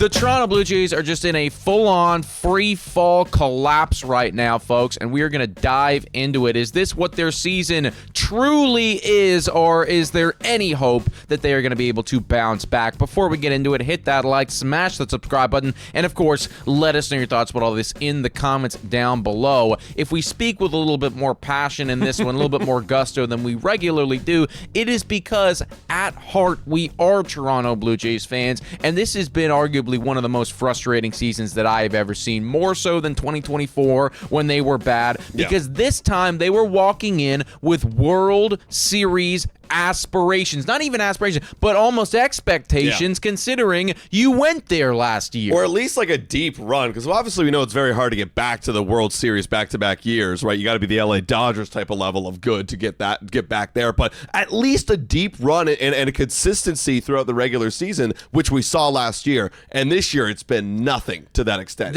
The Toronto Blue Jays are just in a full-on free-fall collapse right now, folks, and we are going to dive into it. Is this what their season truly is, or is there any hope that they are going to be able to bounce back? Before we get into it, hit that like, smash that subscribe button, and of course, let us know your thoughts about all this in the comments down below. If we speak with a little bit more passion in this one, a little bit more gusto than we regularly do, it is because at heart we are Toronto Blue Jays fans, and this has been arguably one of the most frustrating seasons that I have ever seen, more so than 2024 when they were bad, because this time they were walking in with World Series aspirations. Not even aspirations, but almost expectations, considering you went there last year. Or at least like a deep run, because obviously we know it's very hard to get back to the World Series back-to-back years, right? You got to be the LA Dodgers type of level of good to get back there, but at least a deep run and a consistency throughout the regular season, which we saw last year, and this year it's been nothing to that extent.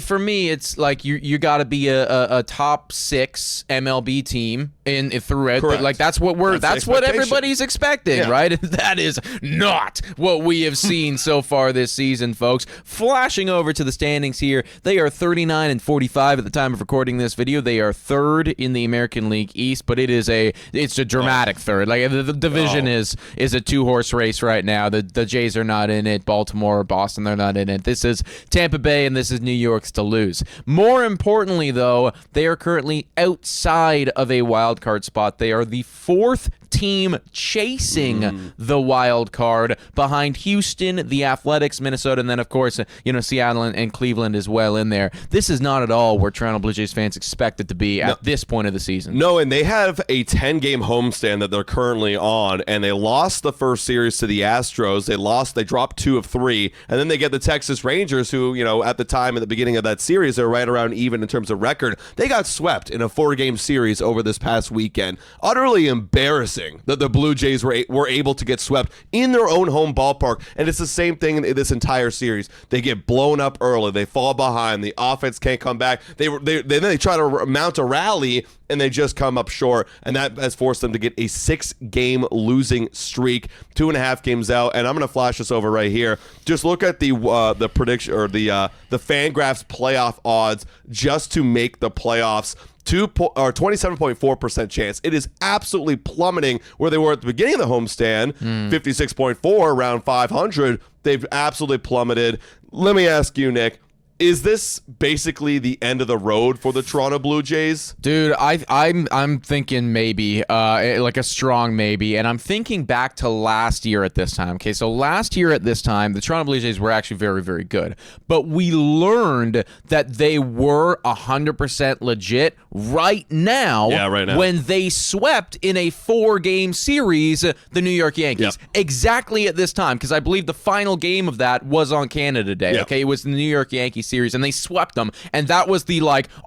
For me, it's like you got to be a top 6 MLB team throughout. Like that's what everybody's expecting, right? And that is not what we have seen so far this season, folks. Flashing over to the standings here, they are 39-45 at the time of recording this video. They are third in the American League East, but it's a dramatic third. Like the division is a 2-horse race right now. The Jays are not in it. Baltimore or Boston, they're not in it. This is Tampa Bay and this is New York's to lose. More importantly, though, they are currently outside of a wild card spot. They are the 4th team chasing the wild card behind Houston, the Athletics, Minnesota, and then of course Seattle and Cleveland as well in there. This is not at all where Toronto Blue Jays fans expect it to be at this point of the season. No, and they have a 10-game homestand that they're currently on, and they lost the first series to the Astros. They dropped 2 of 3, and then they get the Texas Rangers, who at the time at the beginning of that series they're right around even in terms of record. They got swept in a 4-game series over this past weekend. Utterly embarrassing that the Blue Jays were able to get swept in their own home ballpark, and it's the same thing in this entire series. They get blown up early, they fall behind, the offense can't come back. Then they try to mount a rally, and they just come up short, and that has forced them to get a 6-game losing streak, 2.5 games out. And I'm going to flash this over right here. Just look at the prediction or the FanGraphs playoff odds just to make the playoffs. 27.4% chance. It is absolutely plummeting where they were at the beginning of the homestand, 56.4 around 500. They've absolutely plummeted. Let me ask you, Nick, is this basically the end of the road for the Toronto Blue Jays? Dude, I'm thinking maybe, like a strong maybe, and I'm thinking back to last year at this time. Okay, so last year at this time, the Toronto Blue Jays were actually very, very good, but we learned that they were 100% legit right now when they swept in a 4-game series the New York Yankees. Exactly at this time, because I believe the final game of that was on Canada Day. Okay, it was the New York Yankees series, and they swept them, and that was the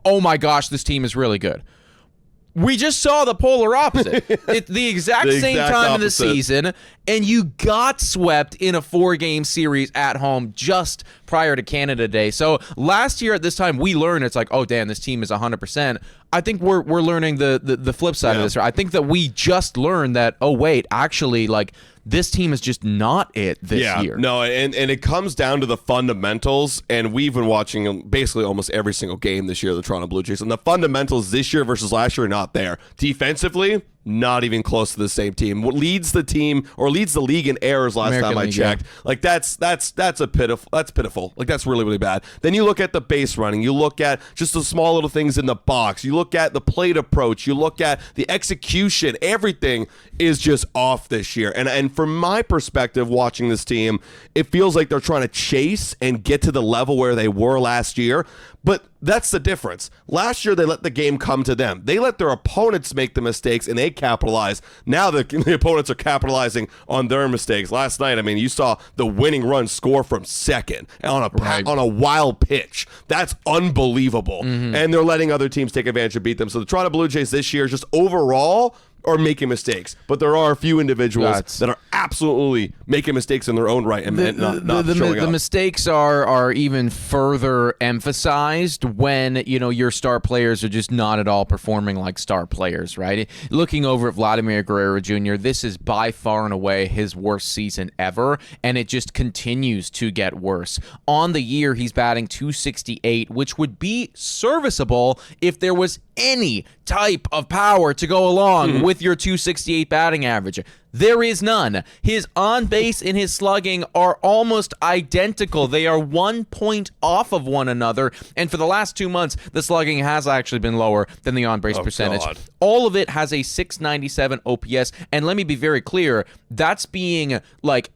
oh my gosh, this team is really good. We just saw the polar opposite. The exact same time in the season, and you got swept in a 4-game series at home just prior to Canada Day. So last year at this time, we learned it's like, oh damn, this team is 100%. I think we're learning the flip side of this. I think that we just learned that, oh wait, actually, this team is just not it this year. No, and it comes down to the fundamentals, and we've been watching basically almost every single game this year of the Toronto Blue Jays, and the fundamentals this year versus last year are not there. Defensively, not even close to the same team. What leads the league in errors last American time I checked. That's pitiful. That's really, really bad. Then you look at the base running, you look at just the small little things in the box, you look at the plate approach, you look at the execution, everything is just off this year. And from my perspective watching this team, it feels like they're trying to chase and get to the level where they were last year. But that's the difference. Last year, they let the game come to them. They let their opponents make the mistakes, and they capitalize. Now the opponents are capitalizing on their mistakes. Last night, you saw the winning run score from second on a wild pitch. That's unbelievable. And they're letting other teams take advantage and beat them. So the Toronto Blue Jays this year, just overall, are making mistakes, but there are a few individuals that are absolutely making mistakes in their own right and not showing up. The mistakes are even further emphasized when, your star players are just not at all performing like star players, right? Looking over at Vladimir Guerrero Jr., this is by far and away his worst season ever, and it just continues to get worse. On the year, he's batting .268, which would be serviceable if there was any type of power to go along with your .268 batting average. There is none. His on base and his slugging are almost identical. They are 1 point off of one another. And for the last 2 months, the slugging has actually been lower than the on base percentage. God. All of it has a .697 OPS. And let me be very clear, that's being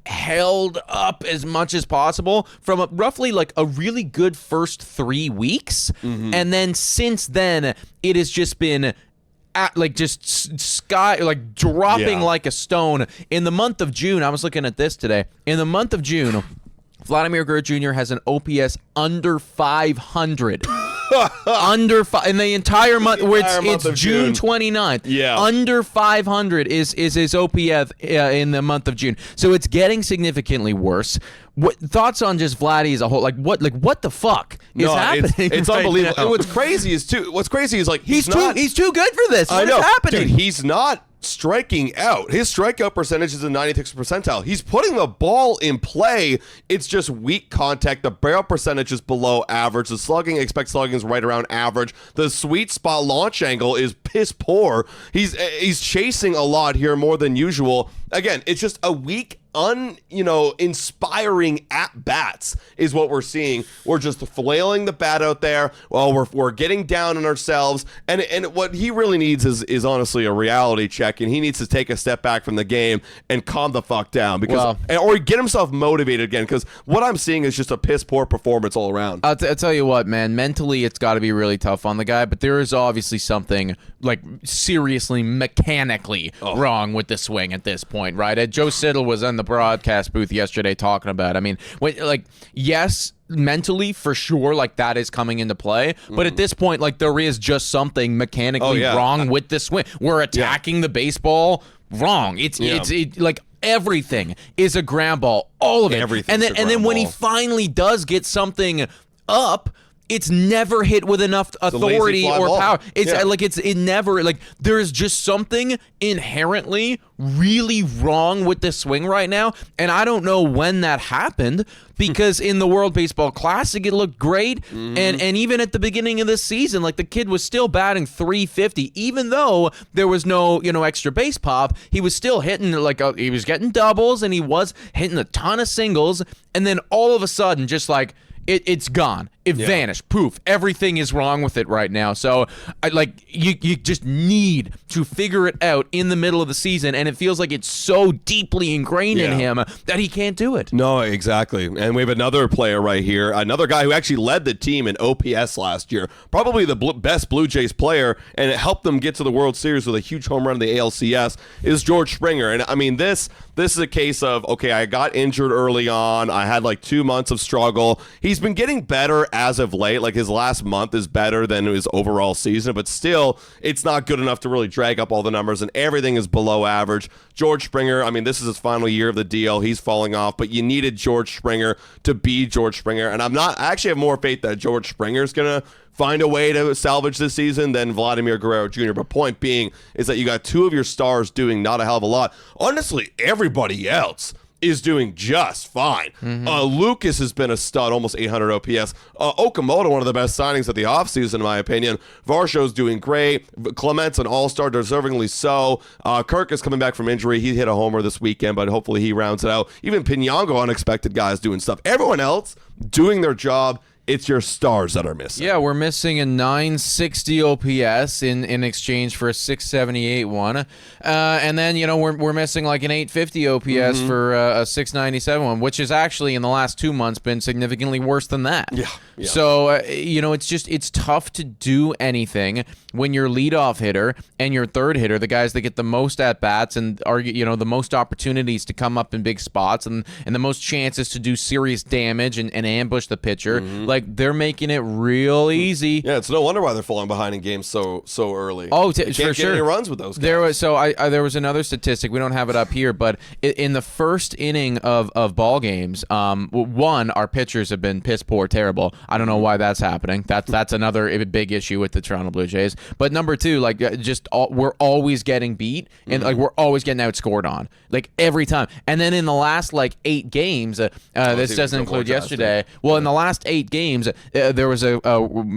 held up as much as possible from roughly a really good first 3 weeks. And then since then, it has just been dropping like a stone. In the month of June, I was looking at this today. In the month of June, Vladimir Guerrero Jr. has an OPS under 500. Under in the entire month, it's June 29th. Yeah, under 500 is his OPS in the month of June. So it's getting significantly worse. What thoughts on just Vladdy as a whole? What the fuck is happening? It's right unbelievable. now? And what's crazy is he's too good for this. What is happening? Dude, he's not striking out. His strikeout percentage is in 96th percentile. He's putting the ball in play. It's just weak contact. The barrel percentage is below average. The expected slugging is right around average. The sweet spot launch angle is piss poor. He's chasing a lot here more than usual. Again, it's just a weak, inspiring at bats is what we're seeing. We're just flailing the bat out there. Well, we're getting down on ourselves, and what he really needs is honestly a reality check, and he needs to take a step back from the game and calm the fuck down or get himself motivated again. Because what I'm seeing is just a piss poor performance all around. I'll tell you what, man. Mentally, it's got to be really tough on the guy, but there is obviously something seriously mechanically wrong with the swing at this point, right? Joe Siddle was in the broadcast booth yesterday talking about. I mean, yes, mentally for sure, that is coming into play. But at this point, there is just something mechanically wrong with the swing. We're attacking the baseball wrong. It's everything is a ground ball, all of it. And then when he finally does get something up, it's never hit with enough authority or power. It's never there's just something inherently really wrong with the swing right now, and I don't know when that happened, because in the World Baseball Classic it looked great, and even at the beginning of this season, the kid was still batting .350, even though there was no extra base pop. He was still hitting he was getting doubles, and he was hitting a ton of singles, and then all of a sudden just it's gone. It vanished. Poof. Everything is wrong with it right now. So, you just need to figure it out in the middle of the season, and it feels like it's so deeply ingrained in him that he can't do it. No, exactly. And we have another player right here, another guy who actually led the team in OPS last year, probably the best Blue Jays player, and it helped them get to the World Series with a huge home run in the ALCS, is George Springer. And I mean, this is a case of, okay, I got injured early on. I had 2 months of struggle. He's been getting better as of late. His last month is better than his overall season, but still, it's not good enough to really drag up all the numbers, and everything is below average. George Springer, I mean, this is his final year of the deal. He's falling off, but you needed George Springer to be George Springer, and I actually have more faith that George Springer is going to find a way to salvage this season than Vladimir Guerrero Jr. But point being is that you got two of your stars doing not a hell of a lot. Honestly, everybody else is doing just fine. Lucas has been a stud, almost 800 OPS. Okamoto, one of the best signings of the offseason, in my opinion. Varsho's doing great. Clement's an all-star, deservingly so. Kirk is coming back from injury. He hit a homer this weekend, but hopefully he rounds it out. Even Pinango, unexpected guys doing stuff. Everyone else doing their job. It's your stars that are missing. Yeah, we're missing a 960 OPS in exchange for a 678 one. And then, we're missing an 850 OPS for a 697 one, which has actually in the last 2 months been significantly worse than that. Yeah. Yeah. So, it's tough to do anything when your leadoff hitter and your third hitter, the guys that get the most at-bats and are, the most opportunities to come up in big spots and the most chances to do serious damage and ambush the pitcher, like, they're making it real easy. Yeah, it's no wonder why they're falling behind in games so early. Oh, they can't for get sure. any runs with those guys. There was another statistic. We don't have it up here, but in the first inning of ball games, one, our pitchers have been piss poor, terrible. I don't know why that's happening. That's another big issue with the Toronto Blue Jays. But number two, like, we're always getting beat and like we're always getting outscored on, like, every time. And then in the last like 8 games, this doesn't include yesterday. Well, in the last 8 games, there was a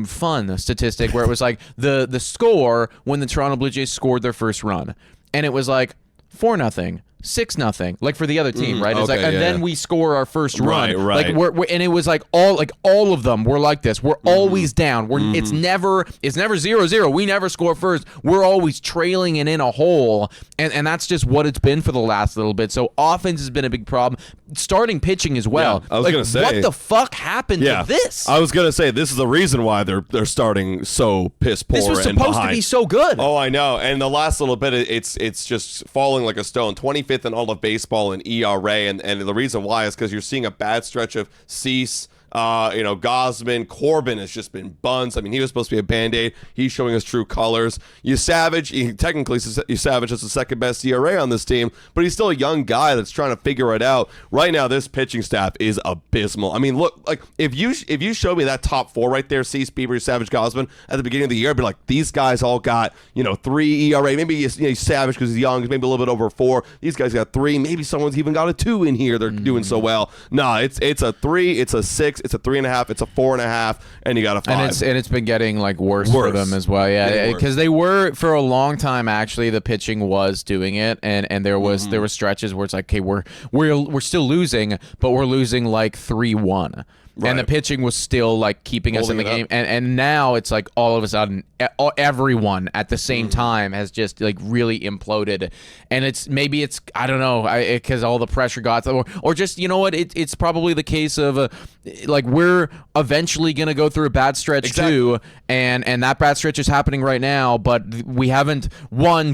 fun statistic where it was like the score when the Toronto Blue Jays scored their first run, and it was like 4-0. 6-0, like, for the other team, right? It's okay, like, and then we score our first run, right. like we're and it was like all of them were like this. We're always down. It's never 0-0. We never score first. We're always trailing and in a hole, and that's just what it's been for the last little bit. So offense has been a big problem. Starting pitching as well. Yeah, I was gonna say, what the fuck happened to this? I was gonna say this is the reason why they're starting so piss poor. This was and supposed behind. to be so good. Oh, I know. And the last little bit, it's just falling like a stone. 25th in all of baseball in ERA, and the reason why is because you're seeing a bad stretch of Cease. Gosman, Corbin has just been buns. I mean, he was supposed to be a Band-Aid. He's showing his true colors. Savage has the second best ERA on this team, but he's still a young guy that's trying to figure it out. Right now, this pitching staff is abysmal. I mean, look, like, if you showed me that top 4 right there, Cease, Bieber, Savage, Gosman, at the beginning of the year, I'd be like, these guys all got, 3 ERA. Maybe Savage because he's young, maybe a little bit over 4. These guys got 3. Maybe someone's even got a 2 in here. They're doing so well. Nah, it's a 3, it's a 6, it's a 3.5, it's a 4.5, and you got a 5. And it's been getting like worse for them as well. Yeah, because they were, for a long time, actually, the pitching was doing it, and there was stretches where it's like, okay, we're still losing, but we're losing like 3-1. Right. And the pitching was still like keeping us in the game, and now it's like all of a sudden everyone at the same time has just like really imploded, and it's I don't know, because all the pressure got or just it's probably the case of like we're eventually gonna go through a bad stretch too, and that bad stretch is happening right now, but we haven't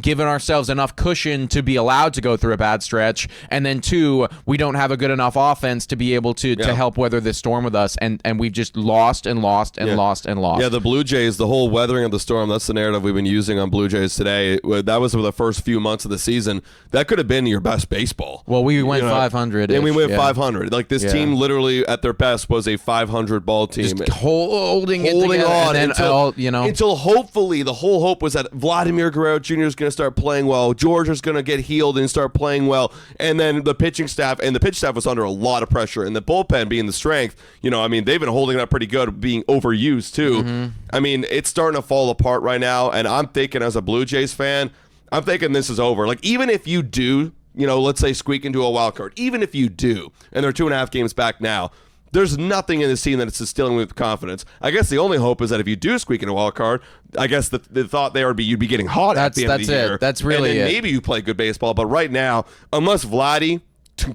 given ourselves enough cushion to be allowed to go through a bad stretch, and then 2, we don't have a good enough offense to be able to help weather this storm with us, and we've just lost and lost and lost and lost. Yeah, the Blue Jays, the whole weathering of the storm, that's the narrative we've been using on Blue Jays today. That was for the first few months of the season. That could have been your best baseball. Well, we went 500. And we went 500. Like, this team literally at their best was a 500 ball team. Just holding on until hopefully the whole hope was that Vladimir Guerrero Jr. is going to start playing well. George is going to get healed and start playing well. And then the pitching staff was under a lot of pressure, and the bullpen being the strength, they've been holding it up pretty good, being overused too. I mean, it's starting to fall apart right now, and I'm thinking, as a Blue Jays fan, I'm thinking this is over. Like, even if you do, let's say squeak into a wild card, even if you do, and they're 2.5 games back now, there's nothing in this team that it's instilling with confidence. I guess the only hope is that if you do squeak into a wild card, I guess the thought there would be you'd be getting hot at the end of the year. That's really and then maybe you play good baseball, but right now, unless Vladdy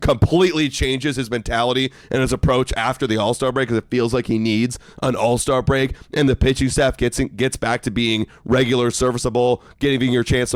completely changes his mentality and his approach after the All-Star break, because it feels like he needs an All-Star break, and the pitching staff gets back to being regular, serviceable, giving your team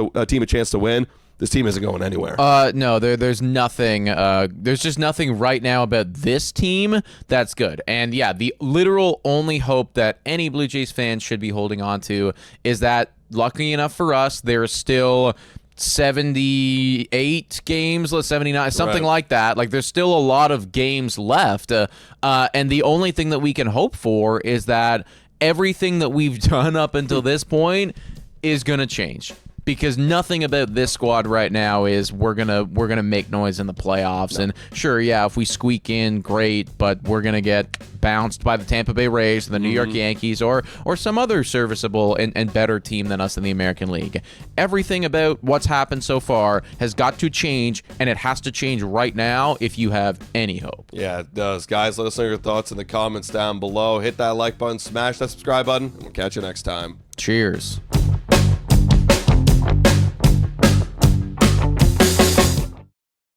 a chance to win, this team isn't going anywhere. No, there's nothing. There's just nothing right now about this team that's good. And yeah, the literal only hope that any Blue Jays fan should be holding on to is that, lucky enough for us, there's still 78 games, 79, something like that. Like, there's still a lot of games left. And the only thing that we can hope for is that everything that we've done up until this point is going to change. Because nothing about this squad right now is we're gonna make noise in the playoffs. No. And sure, yeah, if we squeak in, great, but we're gonna get bounced by the Tampa Bay Rays, the New York Yankees, or some other serviceable and better team than us in the American League. Everything about what's happened so far has got to change, and it has to change right now if you have any hope. Yeah, it does. Guys, let us know your thoughts in the comments down below. Hit that like button, smash that subscribe button, and we'll catch you next time. Cheers.